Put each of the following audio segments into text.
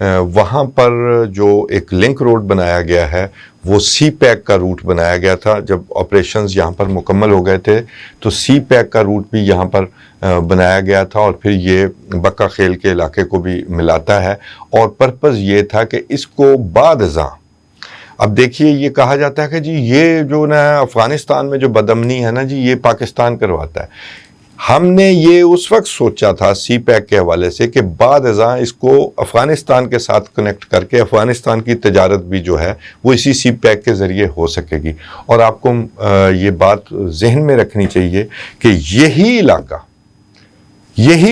وہاں پر جو ایک لنک روڈ بنایا گیا ہے وہ سی پیک کا روٹ بنایا گیا تھا. جب آپریشنز یہاں پر مکمل ہو گئے تھے تو سی پیک کا روٹ بھی یہاں پر بنایا گیا تھا اور پھر یہ بکا خیل کے علاقے کو بھی ملاتا ہے. اور پرپز یہ تھا کہ اس کو بعد ازاں، اب دیکھیے یہ کہا جاتا ہے کہ جی یہ جو نا افغانستان میں جو بدامنی ہے نا جی یہ پاکستان کرواتا ہے. ہم نے یہ اس وقت سوچا تھا سی پیک کے حوالے سے کہ بعد ازاں اس کو افغانستان کے ساتھ کنیکٹ کر کے افغانستان کی تجارت بھی جو ہے وہ اسی سی پیک کے ذریعے ہو سکے گی. اور آپ کو یہ بات ذہن میں رکھنی چاہیے کہ یہی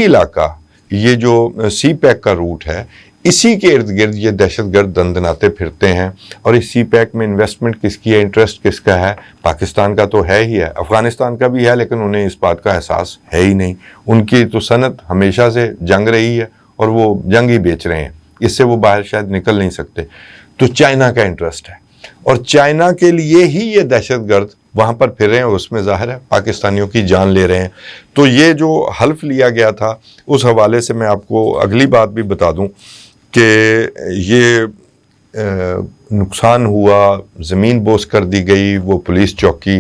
علاقہ یہ جو سی پیک کا روٹ ہے اسی کے ارد گرد یہ دہشت گرد دندناتے پھرتے ہیں. اور اس سی پیک میں انویسٹمنٹ کس کی ہے، انٹرسٹ کس کا ہے؟ پاکستان کا تو ہے ہی ہے، افغانستان کا بھی ہے، لیکن انہیں اس بات کا احساس ہے ہی نہیں. ان کی تو صنعت ہمیشہ سے جنگ رہی ہے اور وہ جنگ ہی بیچ رہے ہیں، اس سے وہ باہر شاید نکل نہیں سکتے. تو چائنا کا انٹرسٹ ہے اور چائنا کے لیے ہی یہ دہشت گرد وہاں پر پھر رہے ہیں، اس میں ظاہر ہے پاکستانیوں کی جان لے رہے ہیں. تو یہ جو حلف لیا گیا تھا اس حوالے سے میں آپ کو اگلی بات بھی بتا دوں کہ یہ نقصان ہوا، زمین بوس کر دی گئی وہ پولیس چوکی،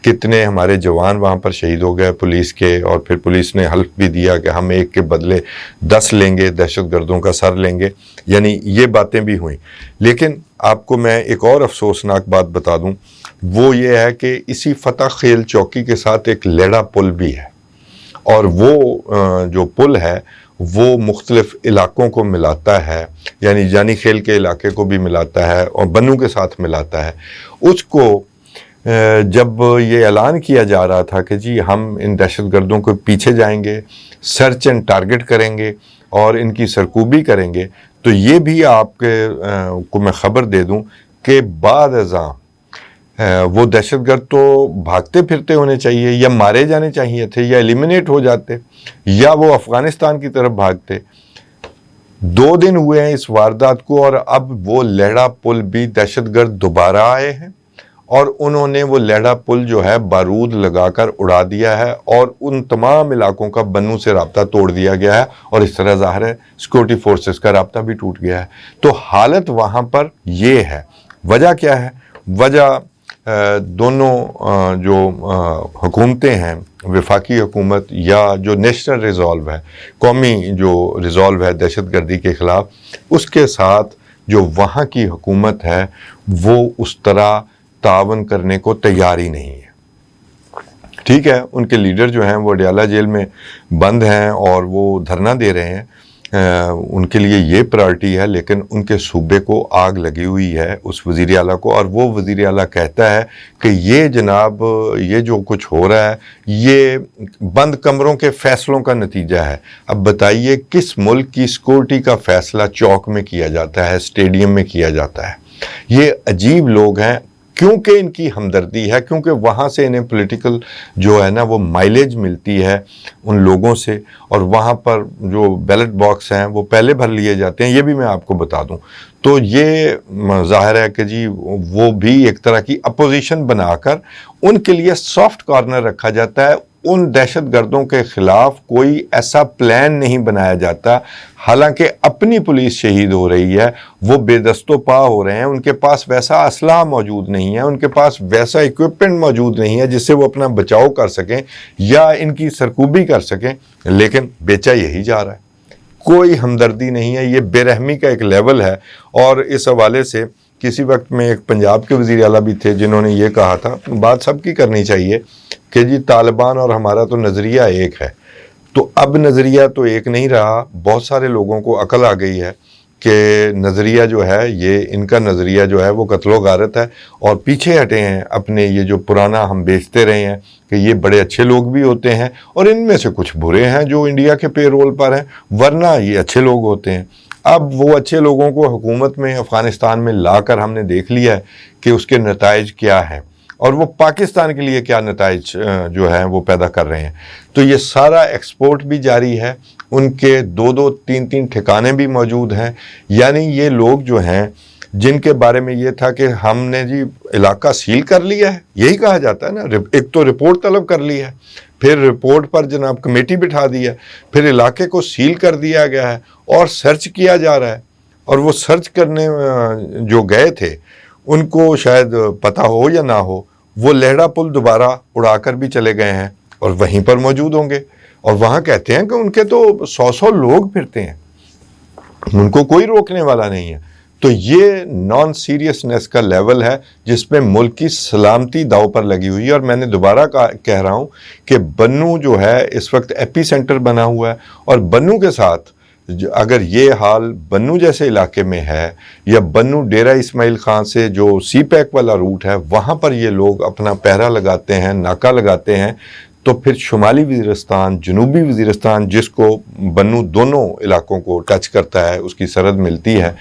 کتنے ہمارے جوان وہاں پر شہید ہو گئے پولیس کے، اور پھر پولیس نے حلف بھی دیا کہ ہم ایک کے بدلے 10 لیں گے، دہشت گردوں کا سر لیں گے. یعنی یہ باتیں بھی ہوئیں. لیکن آپ کو میں ایک اور افسوسناک بات بتا دوں، وہ یہ ہے کہ اسی فتح خیل چوکی کے ساتھ ایک لیڑا پل بھی ہے، اور وہ جو پل ہے وہ مختلف علاقوں کو ملاتا ہے، یعنی جانی خیل کے علاقے کو بھی ملاتا ہے اور بنو کے ساتھ ملاتا ہے. اس کو جب یہ اعلان کیا جا رہا تھا کہ جی ہم ان دہشت گردوں کے پیچھے جائیں گے، سرچ اینڈ ٹارگٹ کریں گے اور ان کی سرکوبی کریں گے، تو یہ بھی آپ کو میں خبر دے دوں کہ بعد ازاں وہ دہشت گرد تو بھاگتے پھرتے ہونے چاہیے، یا مارے جانے چاہیے تھے، یا ایلیمنیٹ ہو جاتے، یا وہ افغانستان کی طرف بھاگتے. 2 دن ہوئے ہیں اس واردات کو اور اب وہ لیڑا پل بھی دہشت گرد دوبارہ آئے ہیں اور انہوں نے وہ لیڑا پل جو ہے بارود لگا کر اڑا دیا ہے اور ان تمام علاقوں کا بنو سے رابطہ توڑ دیا گیا ہے. اور اس طرح ظاہر ہے سیکورٹی فورسز کا رابطہ بھی ٹوٹ گیا ہے. تو حالت وہاں پر یہ ہے. وجہ کیا ہے؟ وجہ دونوں جو حکومتیں ہیں، وفاقی حکومت یا جو نیشنل ریزالو ہے، قومی جو ریزالو ہے دہشت گردی کے خلاف، اس کے ساتھ جو وہاں کی حکومت ہے وہ اس طرح تعاون کرنے کو تیار ہی نہیں ہے. ٹھیک ہے، ان کے لیڈر جو ہیں وہ اڈیالہ جیل میں بند ہیں اور وہ دھرنا دے رہے ہیں، ان کے لیے یہ پرائرٹی ہے، لیکن ان کے صوبے کو آگ لگی ہوئی ہے اس وزیر اعلیٰ کو. اور وہ وزیر اعلیٰ کہتا ہے کہ یہ جناب یہ جو کچھ ہو رہا ہے یہ بند کمروں کے فیصلوں کا نتیجہ ہے. اب بتائیے کس ملک کی سیکورٹی کا فیصلہ چوک میں کیا جاتا ہے، اسٹیڈیم میں کیا جاتا ہے؟ یہ عجیب لوگ ہیں. کیونکہ ان کی ہمدردی ہے، کیونکہ وہاں سے انہیں پولیٹیکل جو ہے نا وہ مائلیج ملتی ہے ان لوگوں سے، اور وہاں پر جو بیلٹ باکس ہیں وہ پہلے بھر لیے جاتے ہیں. یہ بھی میں آپ کو بتا دوں. تو یہ ظاہر ہے کہ جی وہ بھی ایک طرح کی اپوزیشن بنا کر ان کے لیے سافٹ کارنر رکھا جاتا ہے. ان دہشت گردوں کے خلاف کوئی ایسا پلان نہیں بنایا جاتا. حالانکہ اپنی پولیس شہید ہو رہی ہے، وہ بے دست و پا ہو رہے ہیں، ان کے پاس ویسا اسلحہ موجود نہیں ہے، ان کے پاس ویسا ایکوپمنٹ موجود نہیں ہے جس سے وہ اپنا بچاؤ کر سکیں یا ان کی سرکوبی کر سکیں، لیکن بیچا یہی جا رہا ہے. کوئی ہمدردی نہیں ہے. یہ بے رحمی کا ایک لیول ہے. اور اس حوالے سے کسی وقت میں ایک پنجاب کے وزیر اعلیٰ بھی تھے جنہوں نے یہ کہا تھا، بات سب کی کرنی چاہیے، کہ جی طالبان اور ہمارا تو نظریہ ایک ہے. تو اب نظریہ تو ایک نہیں رہا. بہت سارے لوگوں کو عقل آ گئی ہے کہ نظریہ جو ہے یہ ان کا نظریہ جو ہے وہ قتل و غارت ہے، اور پیچھے ہٹے ہیں اپنے یہ جو پرانا ہم بیچتے رہے ہیں کہ یہ بڑے اچھے لوگ بھی ہوتے ہیں اور ان میں سے کچھ برے ہیں جو انڈیا کے پے رول پر ہیں، ورنہ یہ اچھے لوگ ہوتے ہیں. اب وہ اچھے لوگوں کو حکومت میں افغانستان میں لا کر ہم نے دیکھ لیا ہے کہ اس کے نتائج کیا ہیں اور وہ پاکستان کے لیے کیا نتائج جو ہیں وہ پیدا کر رہے ہیں. تو یہ سارا ایکسپورٹ بھی جاری ہے، ان کے 2-2 3-3 ٹھکانے بھی موجود ہیں. یعنی یہ لوگ جو ہیں جن کے بارے میں یہ تھا کہ ہم نے جی علاقہ سیل کر لیا ہے، یہی کہا جاتا ہے نا، ایک تو رپورٹ طلب کر لی ہے، پھر رپورٹ پر جناب کمیٹی بٹھا دی ہے، پھر علاقے کو سیل کر دیا گیا ہے اور سرچ کیا جا رہا ہے. اور وہ سرچ کرنے جو گئے تھے ان کو شاید پتہ ہو یا نہ ہو، وہ لہڑا پل دوبارہ اڑا کر بھی چلے گئے ہیں اور وہیں پر موجود ہوں گے، اور وہاں کہتے ہیں کہ ان کے تو 100 لوگ پھرتے ہیں، ان کو کوئی روکنے والا نہیں ہے۔ تو یہ نان سیریسنس کا لیول ہے جس میں ملک کی سلامتی داؤ پر لگی ہوئی ہے۔ اور میں نے دوبارہ کہہ رہا ہوں کہ بنوں جو ہے اس وقت ایپی سینٹر بنا ہوا ہے، اور بنوں کے ساتھ اگر یہ حال بنوں جیسے علاقے میں ہے، یا بنوں ڈیرہ اسماعیل خان سے جو سی پیک والا روٹ ہے وہاں پر یہ لوگ اپنا پہرا لگاتے ہیں، ناکہ لگاتے ہیں، تو پھر شمالی وزیرستان، جنوبی وزیرستان جس کو بنوں دونوں علاقوں کو ٹچ کرتا ہے، اس کی سرحد ملتی ہے،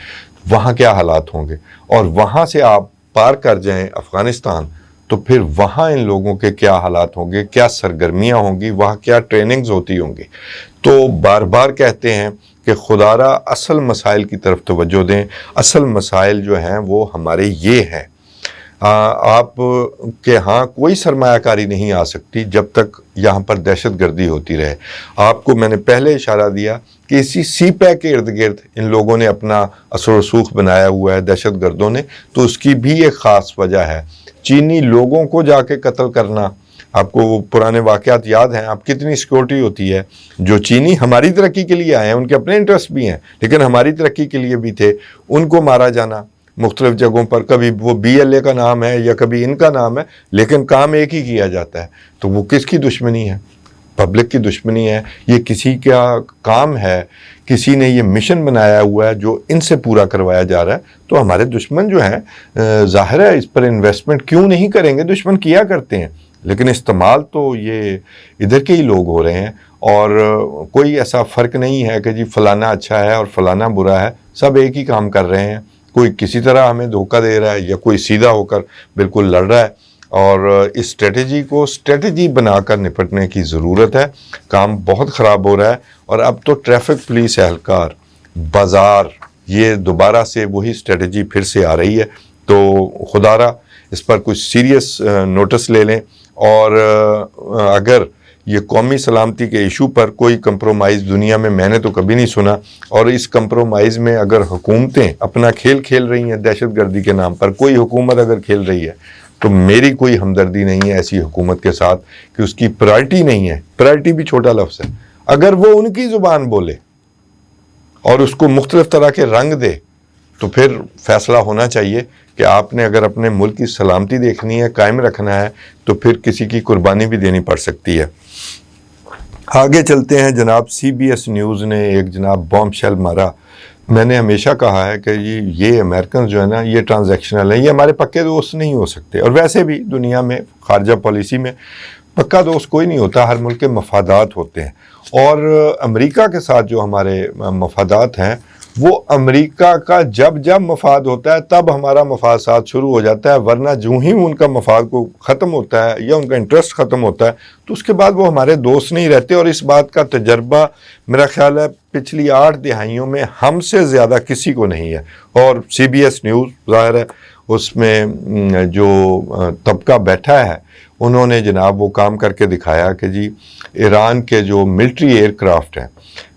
وہاں کیا حالات ہوں گے؟ اور وہاں سے آپ پار کر جائیں افغانستان تو پھر وہاں ان لوگوں کے کیا حالات ہوں گے، کیا سرگرمیاں ہوں گی، وہاں کیا ٹریننگز ہوتی ہوں گی۔ تو بار بار کہتے ہیں کہ خدا را اصل مسائل کی طرف توجہ دیں۔ اصل مسائل جو ہیں وہ ہمارے یہ ہیں، آپ کے ہاں کوئی سرمایہ کاری نہیں آ سکتی جب تک یہاں پر دہشت گردی ہوتی رہے۔ آپ کو میں نے پہلے اشارہ دیا کہ اسی سی پیک کے ارد گرد ان لوگوں نے اپنا اثر و رسوخ بنایا ہوا ہے، دہشت گردوں نے، تو اس کی بھی ایک خاص وجہ ہے۔ چینی لوگوں کو جا کے قتل کرنا، آپ کو وہ پرانے واقعات یاد ہیں، آپ کتنی سیکورٹی ہوتی ہے۔ جو چینی ہماری ترقی کے لیے آئے ہیں، ان کے اپنے انٹرسٹ بھی ہیں لیکن ہماری ترقی کے لیے بھی تھے، ان کو مارا جانا مختلف جگہوں پر، کبھی وہ BLA کا نام ہے یا کبھی ان کا نام ہے، لیکن کام ایک ہی کیا جاتا ہے۔ تو وہ کس کی دشمنی ہے؟ پبلک کی دشمنی ہے۔ یہ کسی کا کام ہے، کسی نے یہ مشن بنایا ہوا ہے جو ان سے پورا کروایا جا رہا ہے۔ تو ہمارے دشمن جو ہیں ظاہر ہے اس پر انویسٹمنٹ کیوں نہیں کریں گے، دشمن کیا کرتے ہیں، لیکن استعمال تو یہ ادھر کے ہی لوگ ہو رہے ہیں۔ اور کوئی ایسا فرق نہیں ہے کہ جی فلانا اچھا ہے اور فلانا برا ہے، سب ایک ہی کام کر رہے ہیں۔ کوئی کسی طرح ہمیں دھوکہ دے رہا ہے یا کوئی سیدھا ہو کر بالکل لڑ رہا ہے، اور اس اسٹریٹجی بنا کر نپٹنے کی ضرورت ہے۔ کام بہت خراب ہو رہا ہے، اور اب تو ٹریفک پولیس اہلکار، بازار، یہ دوبارہ سے وہی اسٹریٹجی پھر سے آ رہی ہے۔ تو خدا را اس پر کچھ سیریس نوٹس لے لیں، اور اگر یہ قومی سلامتی کے ایشو پر کوئی کمپرومائز دنیا میں نے تو کبھی نہیں سنا، اور اس کمپرومائز میں اگر حکومتیں اپنا کھیل رہی ہیں دہشت گردی کے نام پر، کوئی حکومت اگر کھیل رہی ہے تو میری کوئی ہمدردی نہیں ہے ایسی حکومت کے ساتھ کہ اس کی پرائرٹی نہیں ہے۔ پرائرٹی بھی چھوٹا لفظ ہے، اگر وہ ان کی زبان بولے اور اس کو مختلف طرح کے رنگ دے تو پھر فیصلہ ہونا چاہیے کہ آپ نے اگر اپنے ملک کی سلامتی دیکھنی ہے، قائم رکھنا ہے، تو پھر کسی کی قربانی بھی دینی پڑ سکتی ہے۔ آگے چلتے ہیں جناب۔ CBS نیوز نے ایک جناب بام شیل مارا۔ میں نے ہمیشہ کہا ہے کہ یہ امریکن جو ہے نا، یہ ٹرانزیکشنل ہیں، یہ ہمارے پکے دوست نہیں ہو سکتے، اور ویسے بھی دنیا میں خارجہ پالیسی میں پکا دوست کوئی نہیں ہوتا، ہر ملک کے مفادات ہوتے ہیں۔ اور امریکہ کے ساتھ جو ہمارے مفادات ہیں، وہ امریکہ کا جب مفاد ہوتا ہے تب ہمارا مفاد ساتھ شروع ہو جاتا ہے، ورنہ جو ہی ان کا مفاد کو ختم ہوتا ہے یا ان کا انٹرسٹ ختم ہوتا ہے تو اس کے بعد وہ ہمارے دوست نہیں رہتے۔ اور اس بات کا تجربہ میرا خیال ہے پچھلی 8 دہائیوں میں ہم سے زیادہ کسی کو نہیں ہے۔ اور CBS نیوز ظاہر ہے اس میں جو طبقہ بیٹھا ہے انہوں نے جناب وہ کام کر کے دکھایا کہ جی ایران کے جو ملٹری ایئر کرافٹ ہیں،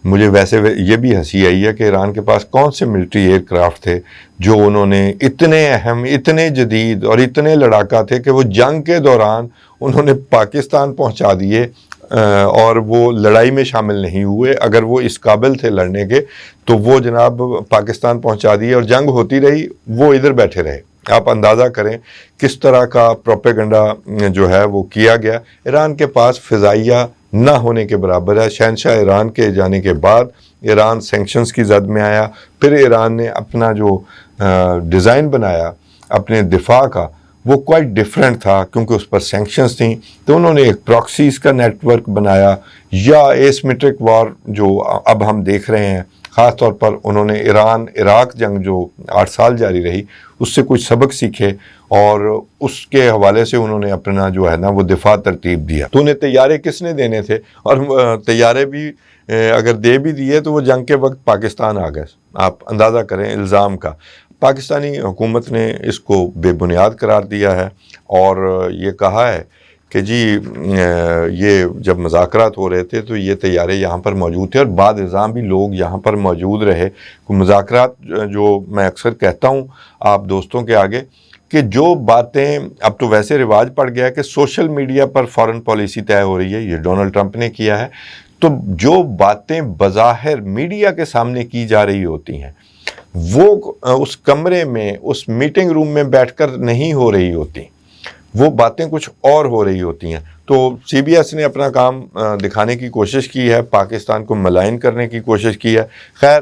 مجھے ویسے یہ بھی ہنسی آئی ہے کہ ایران کے پاس کون سے ملٹری ایئر کرافٹ تھے جو انہوں نے اتنے اہم، اتنے جدید اور اتنے لڑاکا تھے کہ وہ جنگ کے دوران انہوں نے پاکستان پہنچا دیے، اور وہ لڑائی میں شامل نہیں ہوئے۔ اگر وہ اس قابل تھے لڑنے کے تو وہ جناب پاکستان پہنچا دیے، اور جنگ ہوتی رہی، وہ ادھر بیٹھے رہے۔ آپ اندازہ کریں کس طرح کا پروپیگنڈا جو ہے وہ کیا گیا۔ ایران کے پاس فضائیہ نہ ہونے کے برابر ہے۔ شہنشاہ ایران کے جانے کے بعد ایران سینکشنز کی زد میں آیا، پھر ایران نے اپنا جو ڈیزائن بنایا اپنے دفاع کا وہ کوائٹ ڈیفرنٹ تھا، کیونکہ اس پر سینکشنز تھیں، تو انہوں نے ایک پراکسیز کا نیٹ ورک بنایا، یا ایسمیٹرک وار جو اب ہم دیکھ رہے ہیں۔ خاص طور پر انہوں نے ایران عراق جنگ جو 8 سال جاری رہی اس سے کچھ سبق سیکھے، اور اس کے حوالے سے انہوں نے اپنا جو ہے نا وہ دفاع ترتیب دیا۔ تو انہیں طیارے کس نے دینے تھے، اور طیارے بھی اگر دے بھی دیے تو وہ جنگ کے وقت پاکستان آ گئے۔ آپ اندازہ کریں الزام کا۔ پاکستانی حکومت نے اس کو بے بنیاد قرار دیا ہے، اور یہ کہا ہے کہ جی یہ جب مذاکرات ہو رہے تھے تو یہ طیارے یہاں پر موجود تھے اور بعد ازاں بھی لوگ یہاں پر موجود رہے. مذاکرات جو میں اکثر کہتا ہوں آپ دوستوں کے آگے کہ جو باتیں اب تو ویسے رواج پڑ گیا ہے کہ سوشل میڈیا پر فارن پالیسی طے ہو رہی ہے، یہ ڈونلڈ ٹرمپ نے کیا ہے، تو جو باتیں بظاہر میڈیا کے سامنے کی جا رہی ہوتی ہیں وہ اس کمرے میں اس میٹنگ روم میں بیٹھ کر نہیں ہو رہی ہوتی، وہ باتیں کچھ اور ہو رہی ہوتی ہیں. تو سی بی ایس نے اپنا کام دکھانے کی کوشش کی ہے، پاکستان کو ملائن کرنے کی کوشش کی ہے. خیر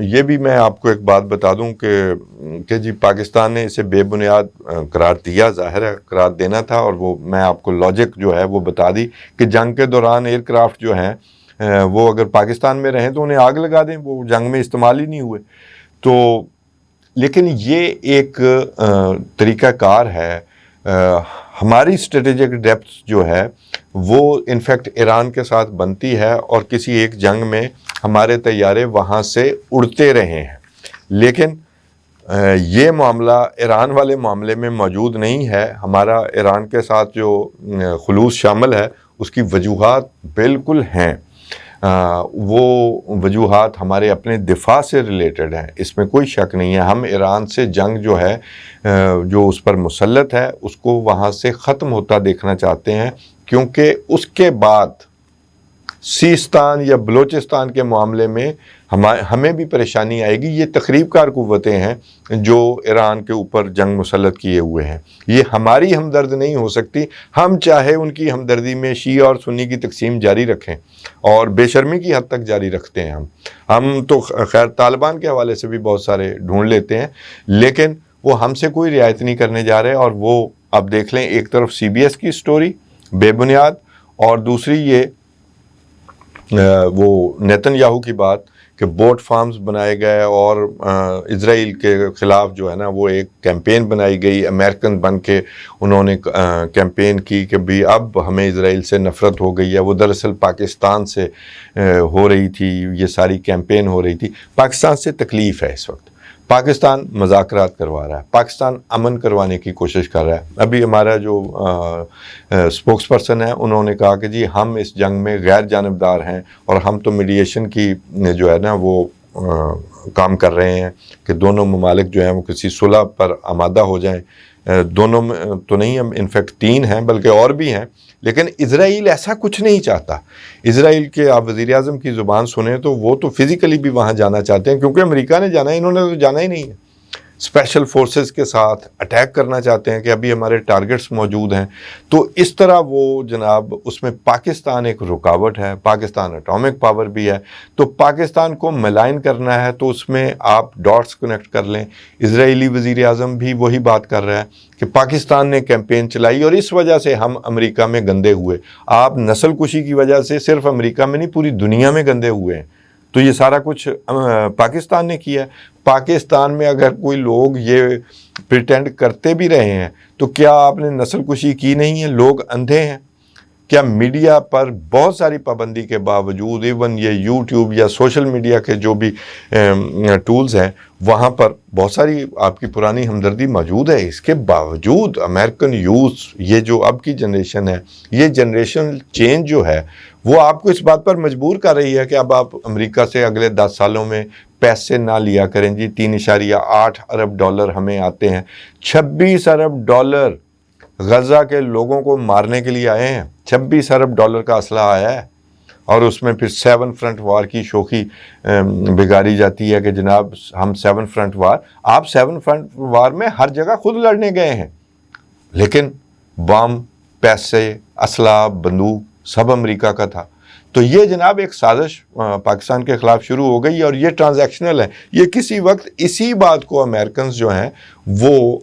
یہ بھی میں آپ کو ایک بات بتا دوں کہ جی پاکستان نے اسے بے بنیاد قرار دیا، ظاہر ہے قرار دینا تھا، اور وہ میں آپ کو لاجک جو ہے وہ بتا دی کہ جنگ کے دوران ایئر کرافٹ جو ہیں وہ اگر پاکستان میں رہیں تو انہیں آگ لگا دیں، وہ جنگ میں استعمال ہی نہیں ہوئے. تو لیکن یہ ایک طریقہ کار ہے. ہماری اسٹریٹجک ڈیپتھ جو ہے وہ انفیکٹ ایران کے ساتھ بنتی ہے اور کسی ایک جنگ میں ہمارے طیارے وہاں سے اڑتے رہے ہیں، لیکن یہ معاملہ ایران والے معاملے میں موجود نہیں ہے. ہمارا ایران کے ساتھ جو خلوص شامل ہے اس کی وجوہات بالکل ہیں، وہ وجوہات ہمارے اپنے دفاع سے ریلیٹڈ ہیں، اس میں کوئی شک نہیں ہے. ہم ایران سے جنگ جو ہے جو اس پر مسلط ہے اس کو وہاں سے ختم ہوتا دیکھنا چاہتے ہیں، کیونکہ اس کے بعد سیستان یا بلوچستان کے معاملے میں ہمیں بھی پریشانی آئے گی. یہ تخریب کار قوتیں ہیں جو ایران کے اوپر جنگ مسلط کیے ہوئے ہیں، یہ ہماری ہمدرد نہیں ہو سکتی. ہم چاہے ان کی ہمدردی میں شیعہ اور سنی کی تقسیم جاری رکھیں اور بے شرمی کی حد تک جاری رکھتے ہیں. ہم تو خیر طالبان کے حوالے سے بھی بہت سارے ڈھونڈ لیتے ہیں، لیکن وہ ہم سے کوئی رعایت نہیں کرنے جا رہے. اور وہ اب دیکھ لیں، ایک طرف سی بی ایس کی سٹوری بے بنیاد، اور دوسری یہ وہ نیتن یاہو کی بات کہ بوٹ فارمز بنائے گئے اور اسرائیل کے خلاف جو ہے نا وہ ایک کیمپین بنائی گئی. امریکن بن کے انہوں نے کیمپین کی کہ بھی اب ہمیں اسرائیل سے نفرت ہو گئی ہے. وہ دراصل پاکستان سے ہو رہی تھی، یہ ساری کیمپین ہو رہی تھی. پاکستان سے تکلیف ہے اس وقت، پاکستان مذاکرات کروا رہا ہے، پاکستان امن کروانے کی کوشش کر رہا ہے. ابھی ہمارا جو اسپوکس پرسن ہے انہوں نے کہا کہ جی ہم اس جنگ میں غیر جانبدار ہیں اور ہم تو میڈیشن کی جو ہے نا وہ کام کر رہے ہیں کہ دونوں ممالک جو ہیں وہ کسی صلح پر آمادہ ہو جائیں. دونوں تو نہیں، ہم انفیکٹ 3 ہیں بلکہ اور بھی ہیں، لیکن اسرائیل ایسا کچھ نہیں چاہتا. اسرائیل کے آپ وزیر اعظم کی زبان سنیں تو وہ تو فزیکلی بھی وہاں جانا چاہتے ہیں، کیونکہ امریکہ نے جانا ہے، انہوں نے تو جانا ہی نہیں ہے. اسپیشل فورسز کے ساتھ اٹیک کرنا چاہتے ہیں کہ ابھی ہمارے ٹارگٹس موجود ہیں. تو اس طرح وہ جناب اس میں پاکستان ایک رکاوٹ ہے، پاکستان اٹامک پاور بھی ہے. تو پاکستان کو ملائن کرنا ہے تو اس میں آپ ڈاٹس کنیکٹ کر لیں. اسرائیلی وزیر اعظم بھی وہی بات کر رہا ہے کہ پاکستان نے کیمپین چلائی اور اس وجہ سے ہم امریکہ میں گندے ہوئے. آپ نسل کشی کی وجہ سے صرف امریکہ میں نہیں پوری دنیا میں گندے ہوئے ہیں. تو یہ سارا کچھ پاکستان نے کیا ہے. پاکستان میں اگر کوئی لوگ یہ پریٹینڈ کرتے بھی رہے ہیں تو کیا آپ نے نسل کشی کی نہیں ہے؟ لوگ اندھے ہیں کیا؟ میڈیا پر بہت ساری پابندی کے باوجود، ایون یہ یوٹیوب یا سوشل میڈیا کے جو بھی ٹولز ہیں وہاں پر بہت ساری آپ کی پرانی ہمدردی موجود ہے. اس کے باوجود امریکن یوتھ، یہ جو اب کی جنریشن ہے، یہ جنریشن چینج جو ہے وہ آپ کو اس بات پر مجبور کر رہی ہے کہ اب آپ امریکہ سے اگلے 10 سالوں میں پیسے نہ لیا کریں. جی 3.8 ارب ڈالر ہمیں آتے ہیں، 26 ارب ڈالر غزہ کے لوگوں کو مارنے کے لیے آئے ہیں. 26 ارب ڈالر کا اسلحہ آیا ہے اور اس میں پھر 7 فرنٹ وار کی شوخی بگاڑی جاتی ہے کہ جناب ہم 7 فرنٹ وار، آپ 7 فرنٹ وار میں ہر جگہ خود لڑنے گئے ہیں، لیکن بم، پیسے، اسلحہ، بندوق سب امریکہ کا تھا. تو یہ جناب ایک سازش پاکستان کے خلاف شروع ہو گئی اور یہ ٹرانزیکشنل ہے. یہ کسی وقت اسی بات کو امریکنز جو ہیں وہ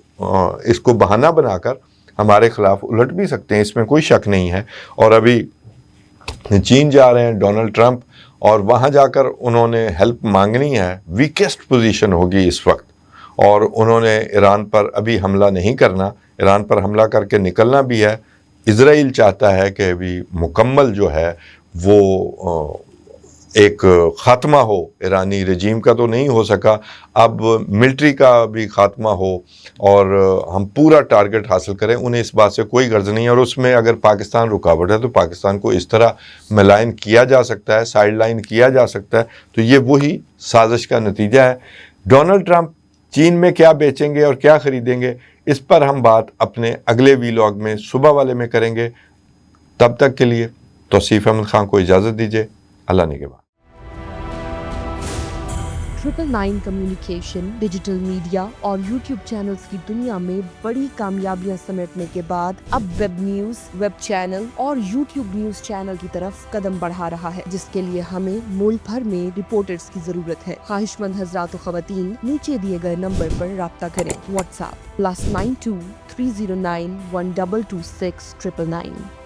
اس کو بہانہ بنا کر ہمارے خلاف الٹ بھی سکتے ہیں، اس میں کوئی شک نہیں ہے. اور ابھی چین جا رہے ہیں ڈونلڈ ٹرمپ اور وہاں جا کر انہوں نے ہیلپ مانگنی ہے. ویکسٹ پوزیشن ہوگی اس وقت، اور انہوں نے ایران پر ابھی حملہ نہیں کرنا، ایران پر حملہ کر کے نکلنا بھی ہے. اسرائیل چاہتا ہے کہ ابھی مکمل جو ہے وہ ایک خاتمہ ہو ایرانی رجیم کا تو نہیں ہو سکا, اب ملٹری کا بھی خاتمہ ہو اور ہم پورا ٹارگٹ حاصل کریں, انہیں اس بات سے کوئی غرض نہیں ہے. اور اس میں اگر پاکستان رکاوٹ ہے تو پاکستان کو اس طرح ملائن کیا جا سکتا ہے, سائیڈ لائن کیا جا سکتا ہے. تو یہ وہی سازش کا نتیجہ ہے. ڈونلڈ ٹرمپ چین میں کیا بیچیں گے اور کیا خریدیں گے, اس پر ہم بات اپنے اگلے ویلاگ میں صبح والے میں کریں گے. تب تک کے لیے توصیف احمد خان کو اجازت دیجیے. اللہ نگہبان. 999 کمیونیکیشن ڈیجیٹل میڈیا اور یوٹیوب چینلز کی دنیا میں بڑی کامیابیاں سمیٹنے کے بعد اب ویب نیوز, ویب چینل اور یوٹیوب نیوز چینل کی طرف قدم بڑھا رہا ہے, جس کے لیے ہمیں ملک بھر میں رپورٹرز کی ضرورت ہے. خواہش مند حضرات و خواتین نیچے دیے گئے نمبر پر رابطہ کریں. What's app +92 309 1226 999.